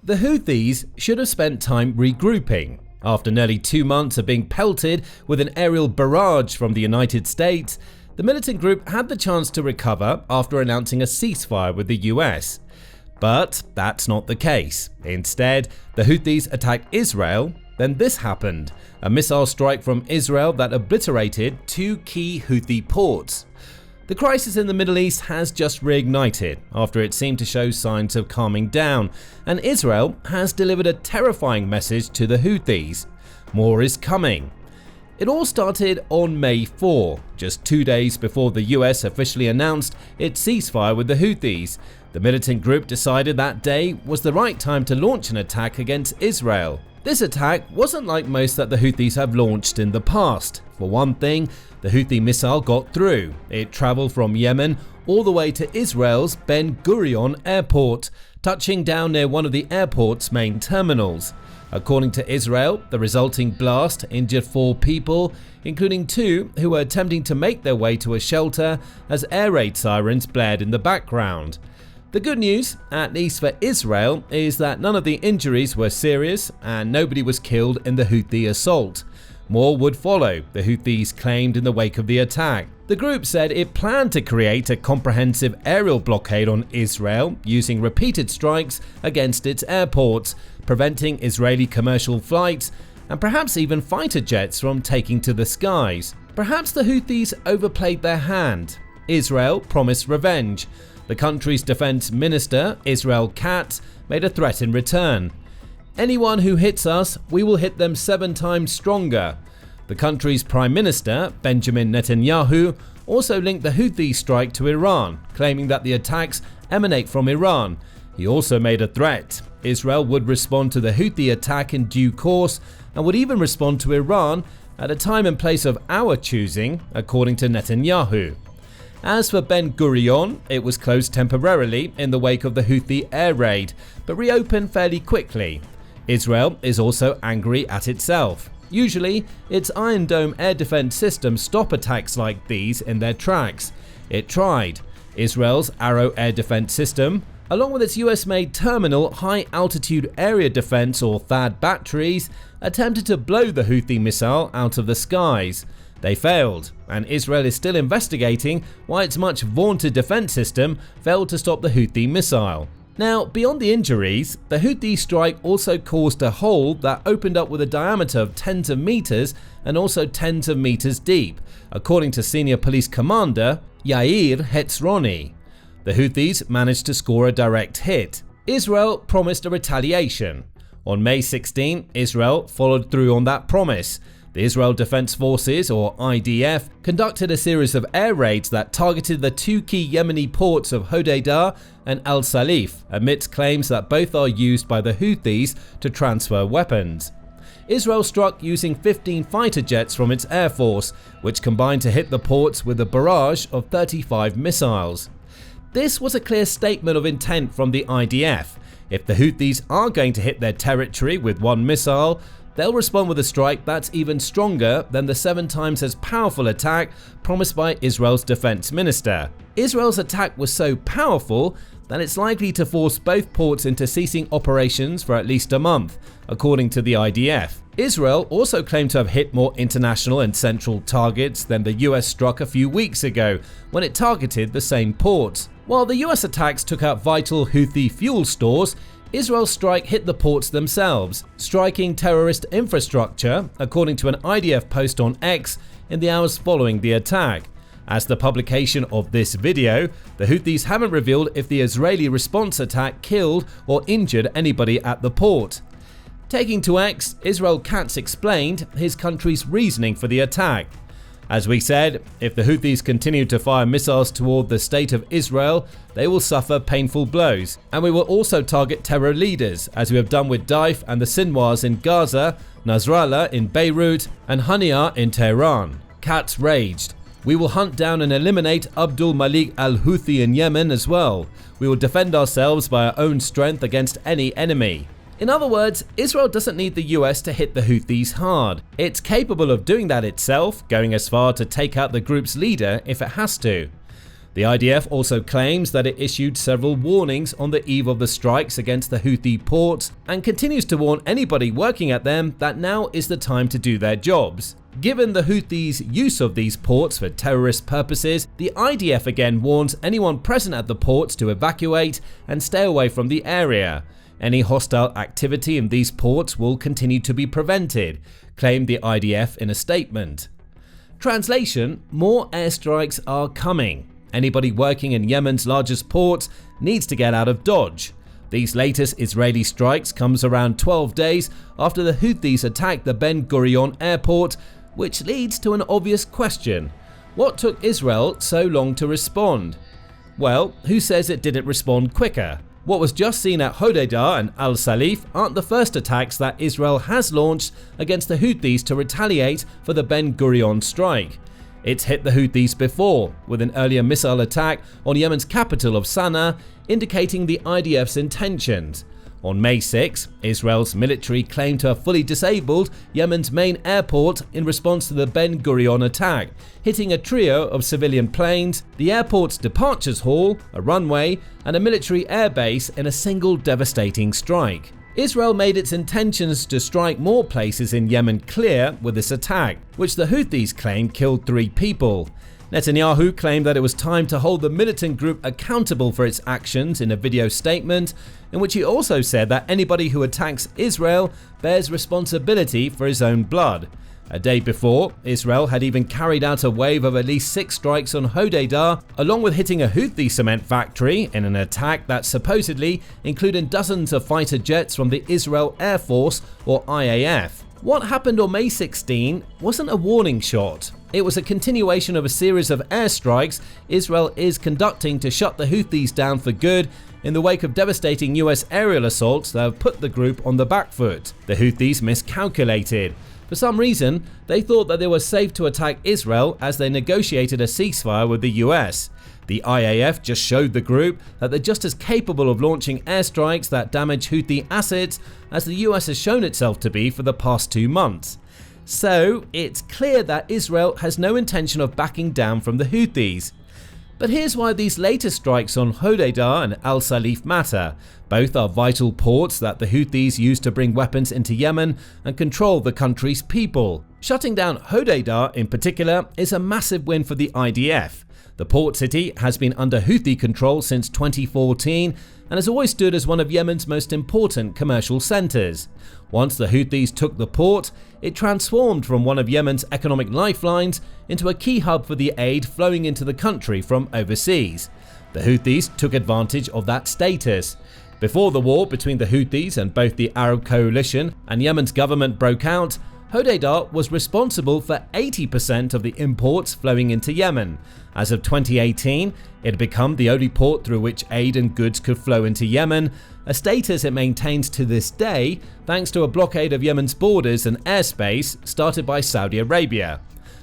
The Houthis should have spent time regrouping. After nearly 2 months of being pelted with an aerial barrage from the United States, the militant group had the chance to recover after announcing a ceasefire with the US. But that's not the case. Instead, the Houthis attacked Israel. Then this happened, a missile strike from Israel that obliterated 2 key Houthi ports. The crisis in the Middle East has just reignited after it seemed to show signs of calming down, and Israel has delivered a terrifying message to the Houthis. More is coming. It all started on May 4, just 2 days before the US officially announced its ceasefire with the Houthis. The militant group decided that day was the right time to launch an attack against Israel. This attack wasn't like most that the Houthis have launched in the past. For one thing, the Houthi missile got through. It traveled from Yemen all the way to Israel's Ben Gurion Airport, touching down near one of the airport's main terminals. According to Israel, the resulting blast injured 4 people, including 2 who were attempting to make their way to a shelter as air raid sirens blared in the background. The good news, at least for Israel, is that none of the injuries were serious and nobody was killed in the Houthi assault. More would follow, the Houthis claimed in the wake of the attack. The group said it planned to create a comprehensive aerial blockade on Israel using repeated strikes against its airports, preventing Israeli commercial flights and perhaps even fighter jets from taking to the skies. Perhaps the Houthis overplayed their hand. Israel promised revenge. The country's defense minister, Israel Katz, made a threat in return. Anyone who hits us, we will hit them 7 times stronger. The country's prime minister, Benjamin Netanyahu, also linked the Houthi strike to Iran, claiming that the attacks emanate from Iran. He also made a threat. Israel would respond to the Houthi attack in due course and would even respond to Iran at a time and place of our choosing, according to Netanyahu. As for Ben Gurion, it was closed temporarily in the wake of the Houthi air raid, but reopened fairly quickly. Israel is also angry at itself. Usually, its Iron Dome air defense systems stop attacks like these in their tracks. It tried. Israel's Arrow air defense system, along with its US-made Terminal High Altitude Area Defense or THAAD batteries, attempted to blow the Houthi missile out of the skies. They failed, and Israel is still investigating why its much vaunted defense system failed to stop the Houthi missile. Now, beyond the injuries, the Houthi strike also caused a hole that opened up with a diameter of tens of meters and also tens of meters deep, according to senior police commander Yair Hetzroni. The Houthis managed to score a direct hit. Israel promised a retaliation. On May 16, Israel followed through on that promise. The Israel Defense Forces, or IDF, conducted a series of air raids that targeted the 2 key Yemeni ports of Hodeidah and Al-Salif, amidst claims that both are used by the Houthis to transfer weapons. Israel struck using 15 fighter jets from its air force, which combined to hit the ports with a barrage of 35 missiles. This was a clear statement of intent from the IDF. If the Houthis are going to hit their territory with 1 missile, they'll respond with a strike that's even stronger than the 7 times as powerful attack promised by Israel's defense minister. Israel's attack was so powerful that it's likely to force both ports into ceasing operations for at least a month, according to the IDF. Israel also claimed to have hit more international and central targets than the US struck a few weeks ago when it targeted the same ports. While the US attacks took out vital Houthi fuel stores, Israel's strike hit the ports themselves, striking terrorist infrastructure, according to an IDF post on X in the hours following the attack. As the publication of this video, the Houthis haven't revealed if the Israeli response attack killed or injured anybody at the port. Taking to X, Israel Katz explained his country's reasoning for the attack. As we said, if the Houthis continue to fire missiles toward the state of Israel, they will suffer painful blows. And we will also target terror leaders, as we have done with Daif and the Sinwars in Gaza, Nasrallah in Beirut, and Hania in Tehran. Katz raged. We will hunt down and eliminate Abdul Malik al-Houthi in Yemen as well. We will defend ourselves by our own strength against any enemy. In other words, Israel doesn't need the US to hit the Houthis hard. It's capable of doing that itself, going as far to take out the group's leader if it has to. The IDF also claims that it issued several warnings on the eve of the strikes against the Houthi ports and continues to warn anybody working at them that now is the time to do their jobs. Given the Houthis' use of these ports for terrorist purposes, the IDF again warns anyone present at the ports to evacuate and stay away from the area. Any hostile activity in these ports will continue to be prevented, claimed the IDF in a statement. Translation: more airstrikes are coming. Anybody working in Yemen's largest ports needs to get out of Dodge. These latest Israeli strikes comes around 12 days after the Houthis attacked the Ben Gurion Airport, which leads to an obvious question. What took Israel so long to respond? Well, who says it didn't respond quicker? What was just seen at Hodeidah and Al-Salif aren't the first attacks that Israel has launched against the Houthis to retaliate for the Ben Gurion strike. It's hit the Houthis before, with an earlier missile attack on Yemen's capital of Sana'a, indicating the IDF's intentions. On May 6, Israel's military claimed to have fully disabled Yemen's main airport in response to the Ben Gurion attack, hitting a trio of civilian planes, the airport's departures hall, a runway, and a military airbase in a single devastating strike. Israel made its intentions to strike more places in Yemen clear with this attack, which the Houthis claim killed 3 people. Netanyahu claimed that it was time to hold the militant group accountable for its actions in a video statement, in which he also said that anybody who attacks Israel bears responsibility for his own blood. A day before, Israel had even carried out a wave of at least 6 strikes on Hodeidah, along with hitting a Houthi cement factory in an attack that supposedly included dozens of fighter jets from the Israel Air Force, or IAF. What happened on May 16 wasn't a warning shot. It was a continuation of a series of airstrikes Israel is conducting to shut the Houthis down for good in the wake of devastating US aerial assaults that have put the group on the back foot. The Houthis miscalculated. For some reason, they thought that they were safe to attack Israel as they negotiated a ceasefire with the US. The IAF just showed the group that they're just as capable of launching airstrikes that damage Houthi assets as the US has shown itself to be for the past 2 months. So it's clear that Israel has no intention of backing down from the Houthis. But here's why these latest strikes on Hodeidah and Al-Salif matter. Both are vital ports that the Houthis use to bring weapons into Yemen and control the country's people. Shutting down Hodeidah in particular is a massive win for the IDF. The port city has been under Houthi control since 2014 and has always stood as one of Yemen's most important commercial centers. Once the Houthis took the port, it transformed from one of Yemen's economic lifelines into a key hub for the aid flowing into the country from overseas. The Houthis took advantage of that status. Before the war between the Houthis and both the Arab coalition and Yemen's government broke out, Hodeidah was responsible for 80% of the imports flowing into Yemen. As of 2018, it had become the only port through which aid and goods could flow into Yemen, a status it maintains to this day thanks to a blockade of Yemen's borders and airspace started by Saudi Arabia.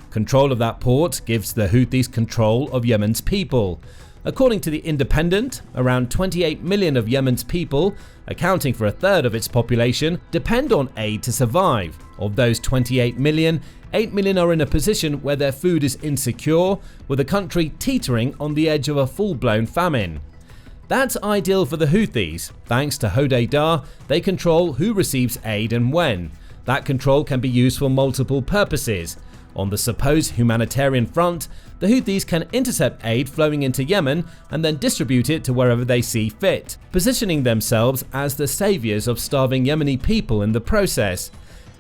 Control of that port gives the Houthis control of Yemen's people. According to The Independent, around 28 million of Yemen's people, accounting for a third of its population, depend on aid to survive. Of those 28 million, 8 million are in a position where their food is insecure, with the country teetering on the edge of a full-blown famine. That's ideal for the Houthis. Thanks to Hodeidah, they control who receives aid and when. That control can be used for multiple purposes. On the supposed humanitarian front, the Houthis can intercept aid flowing into Yemen and then distribute it to wherever they see fit, positioning themselves as the saviors of starving Yemeni people in the process.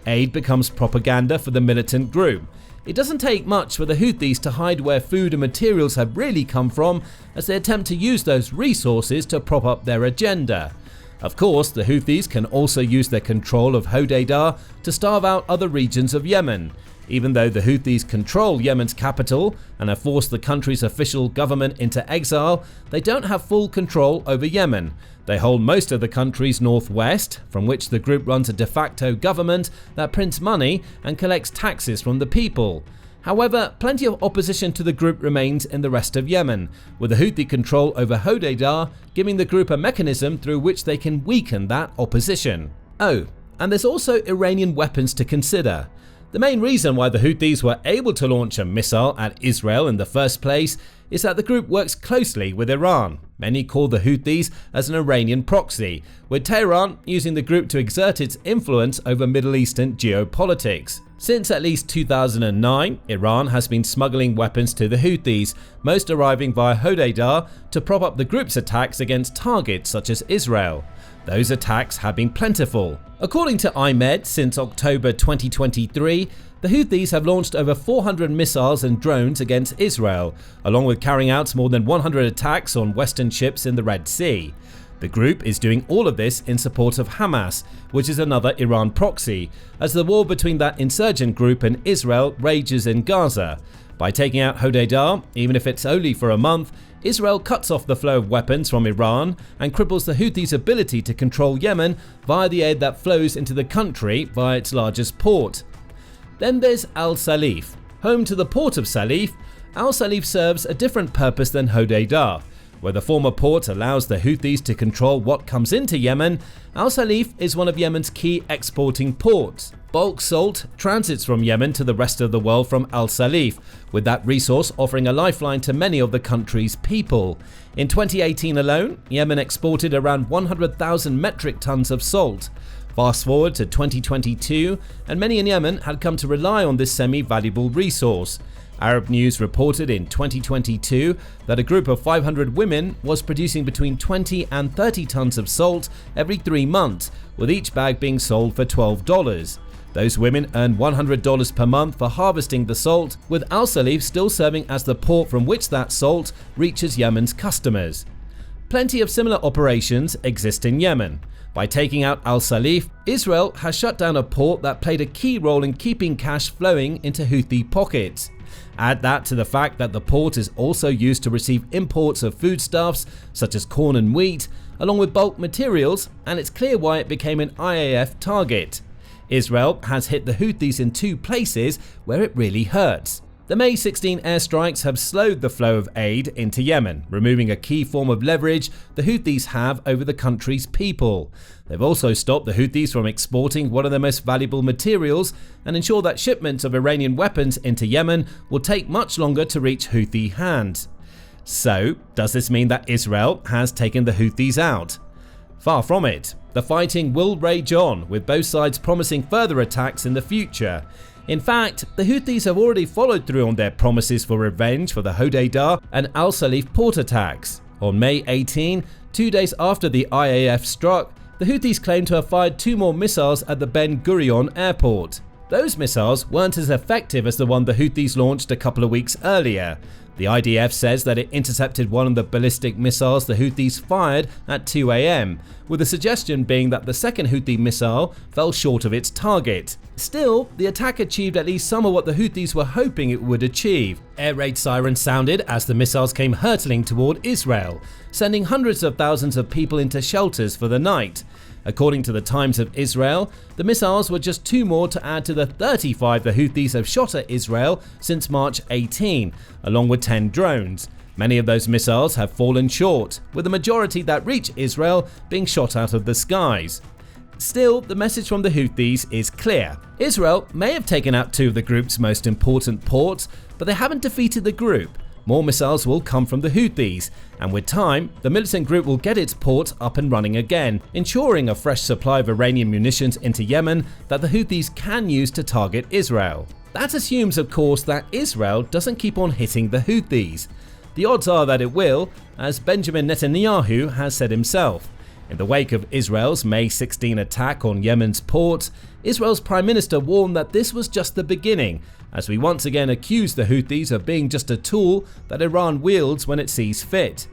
Aid becomes propaganda for the militant group. It doesn't take much for the Houthis to hide where food and materials have really come from as they attempt to use those resources to prop up their agenda. Of course, the Houthis can also use their control of Hodeidah to starve out other regions of Yemen. Even though the Houthis control Yemen's capital and have forced the country's official government into exile, they don't have full control over Yemen. They hold most of the country's northwest, from which the group runs a de facto government that prints money and collects taxes from the people. However, plenty of opposition to the group remains in the rest of Yemen, with the Houthi control over Hodeidah giving the group a mechanism through which they can weaken that opposition. Oh, and there's also Iranian weapons to consider. The main reason why the Houthis were able to launch a missile at Israel in the first place is that the group works closely with Iran. Many call the Houthis as an Iranian proxy, with Tehran using the group to exert its influence over Middle Eastern geopolitics. Since at least 2009, Iran has been smuggling weapons to the Houthis, most arriving via Hodeidah, to prop up the group's attacks against targets such as Israel. Those attacks have been plentiful. According to IMED, since October 2023, the Houthis have launched over 400 missiles and drones against Israel, along with carrying out more than 100 attacks on Western ships in the Red Sea. The group is doing all of this in support of Hamas, which is another Iran proxy, as the war between that insurgent group and Israel rages in Gaza. By taking out Hodeidah, even if it's only for a month, Israel cuts off the flow of weapons from Iran and cripples the Houthis' ability to control Yemen via the aid that flows into the country via its largest port. Then there's Al-Salif. Home to the port of Salif, Al-Salif serves a different purpose than Hodeidah. Where the former port allows the Houthis to control what comes into Yemen, Al-Salif is one of Yemen's key exporting ports. Bulk salt transits from Yemen to the rest of the world from Al-Salif, with that resource offering a lifeline to many of the country's people. In 2018 alone, Yemen exported around 100,000 metric tons of salt. Fast forward to 2022, and many in Yemen had come to rely on this semi-valuable resource. Arab News reported in 2022 that a group of 500 women was producing between 20 and 30 tons of salt every 3 months, with each bag being sold for $12. Those women earn $100 per month for harvesting the salt, with Al-Salif still serving as the port from which that salt reaches Yemen's customers. Plenty of similar operations exist in Yemen. By taking out Al-Salif, Israel has shut down a port that played a key role in keeping cash flowing into Houthi pockets. Add that to the fact that the port is also used to receive imports of foodstuffs such as corn and wheat, along with bulk materials, and it's clear why it became an IAF target. Israel has hit the Houthis in 2 places where it really hurts. The May 16 airstrikes have slowed the flow of aid into Yemen, removing a key form of leverage the Houthis have over the country's people. They've also stopped the Houthis from exporting one of their most valuable materials and ensure that shipments of Iranian weapons into Yemen will take much longer to reach Houthi hands. So, does this mean that Israel has taken the Houthis out? Far from it. The fighting will rage on, with both sides promising further attacks in the future. In fact, the Houthis have already followed through on their promises for revenge for the Hodeidah and Al-Salif port attacks. On May 18, 2 days after the IAF struck, the Houthis claimed to have fired 2 more missiles at the Ben Gurion Airport. Those missiles weren't as effective as the one the Houthis launched a couple of weeks earlier. The IDF says that it intercepted one of the ballistic missiles the Houthis fired at 2 AM, with the suggestion being that the second Houthi missile fell short of its target. Still, the attack achieved at least some of what the Houthis were hoping it would achieve. Air raid sirens sounded as the missiles came hurtling toward Israel, sending hundreds of thousands of people into shelters for the night. According to the Times of Israel, the missiles were just 2 more to add to the 35 the Houthis have shot at Israel since March 18, along with 10 drones. Many of those missiles have fallen short, with the majority that reach Israel being shot out of the skies. Still, the message from the Houthis is clear. Israel may have taken out 2 of the group's most important ports, but they haven't defeated the group. More missiles will come from the Houthis, and with time, the militant group will get its ports up and running again, ensuring a fresh supply of Iranian munitions into Yemen that the Houthis can use to target Israel. That assumes, of course, that Israel doesn't keep on hitting the Houthis. The odds are that it will, as Benjamin Netanyahu has said himself. In the wake of Israel's May 16 attack on Yemen's ports, Israel's Prime Minister warned that this was just the beginning, as we once again accuse the Houthis of being just a tool that Iran wields when it sees fit.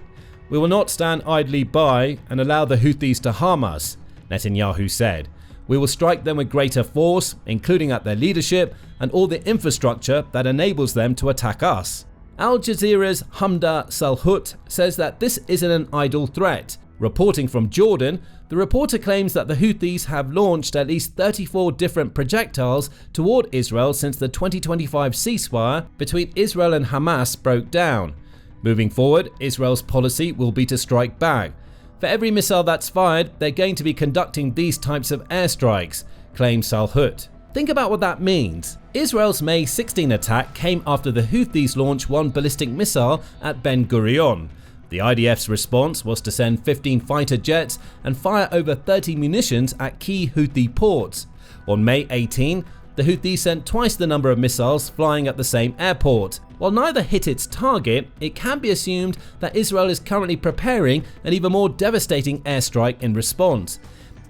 We will not stand idly by and allow the Houthis to harm us, Netanyahu said. We will strike them with greater force, including at their leadership and all the infrastructure that enables them to attack us. Al Jazeera's Hamda Salhut says that this isn't an idle threat. Reporting from Jordan, the reporter claims that the Houthis have launched at least 34 different projectiles toward Israel since the 2025 ceasefire between Israel and Hamas broke down. Moving forward, Israel's policy will be to strike back. For every missile that's fired, they're going to be conducting these types of airstrikes, claims Salhut. Think about what that means. Israel's May 16 attack came after the Houthis launched one ballistic missile at Ben Gurion. The IDF's response was to send 15 fighter jets and fire over 30 munitions at key Houthi ports. On May 18, the Houthis sent twice the number of missiles flying at the same airport. While neither hit its target, it can be assumed that Israel is currently preparing an even more devastating airstrike in response.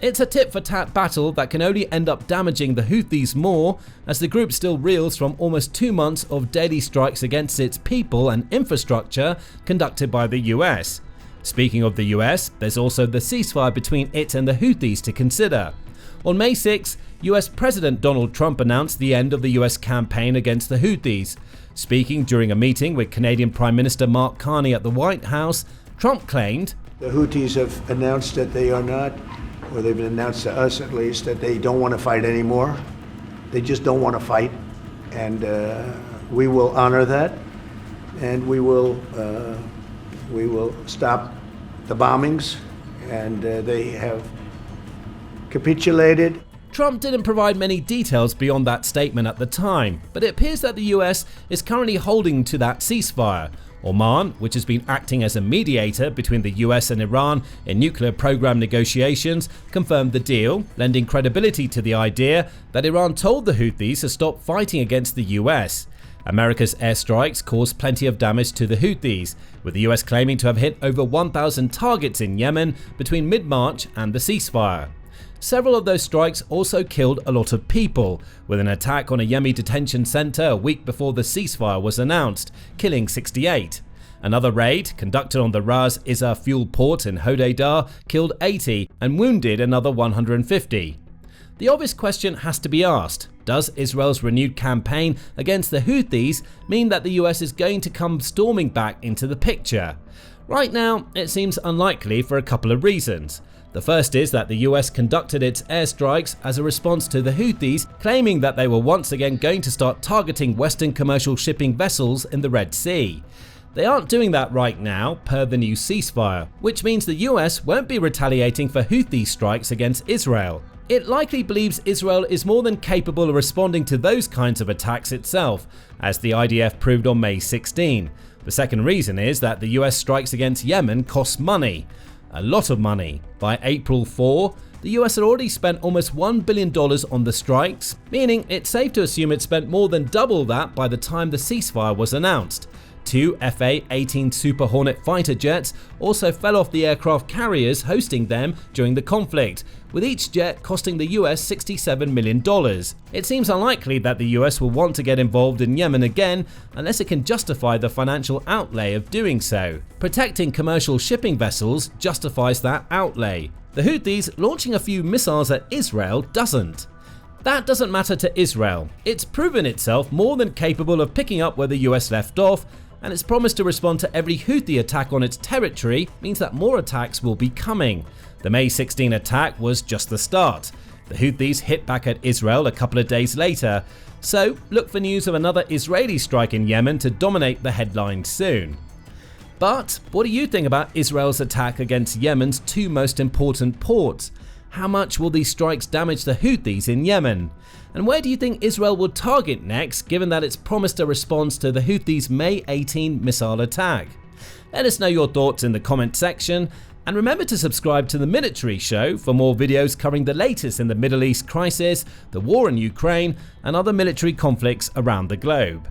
It's a tit-for-tat battle that can only end up damaging the Houthis more, as the group still reels from almost 2 months of daily strikes against its people and infrastructure conducted by the US. Speaking of the US, there's also the ceasefire between it and the Houthis to consider. On May 6, US President Donald Trump announced the end of the US campaign against the Houthis. Speaking during a meeting with Canadian Prime Minister Mark Carney at the White House, Trump claimed, "The Houthis have announced that they are not, or they've announced to us at least, that they don't want to fight anymore. They just don't want to fight, and we will honor that, and we will stop the bombings, and they have capitulated." Trump didn't provide many details beyond that statement at the time, but it appears that the US is currently holding to that ceasefire. Oman, which has been acting as a mediator between the US and Iran in nuclear program negotiations, confirmed the deal, lending credibility to the idea that Iran told the Houthis to stop fighting against the US. America's airstrikes caused plenty of damage to the Houthis, with the US claiming to have hit over 1,000 targets in Yemen between mid-March and the ceasefire. Several of those strikes also killed a lot of people, with an attack on a Yemeni detention center a week before the ceasefire was announced, killing 68. Another raid, conducted on the Ras Izzah fuel port in Hodeidah, killed 80 and wounded another 150. The obvious question has to be asked: does Israel's renewed campaign against the Houthis mean that the US is going to come storming back into the picture? Right now, it seems unlikely for a couple of reasons. The first is that the US conducted its airstrikes as a response to the Houthis, claiming that they were once again going to start targeting Western commercial shipping vessels in the Red Sea. They aren't doing that right now, per the new ceasefire, which means the US won't be retaliating for Houthi strikes against Israel. It likely believes Israel is more than capable of responding to those kinds of attacks itself, as the IDF proved on May 16. The second reason is that the US strikes against Yemen cost money. A lot of money. By April 4, the US had already spent almost $1 billion on the strikes, meaning it's safe to assume it spent more than double that by the time the ceasefire was announced. 2 Fa-18 Super Hornet fighter jets also fell off the aircraft carriers hosting them during the conflict, with each jet costing the US $67 million. It seems unlikely that the US will want to get involved in Yemen again unless it can justify the financial outlay of doing so. Protecting commercial shipping vessels justifies that outlay. The Houthis launching a few missiles at Israel doesn't. That doesn't matter to Israel. It's proven itself more than capable of picking up where the US left off, and its promise to respond to every Houthi attack on its territory means that more attacks will be coming. The May 16 attack was just the start. The Houthis hit back at Israel a couple of days later, so look for news of another Israeli strike in Yemen to dominate the headlines soon. But what do you think about Israel's attack against Yemen's 2 most important ports? How much will these strikes damage the Houthis in Yemen? And where do you think Israel will target next, given that it's promised a response to the Houthis' May 18 missile attack? Let us know your thoughts in the comment section, and remember to subscribe to The Military Show for more videos covering the latest in the Middle East crisis, the war in Ukraine, and other military conflicts around the globe.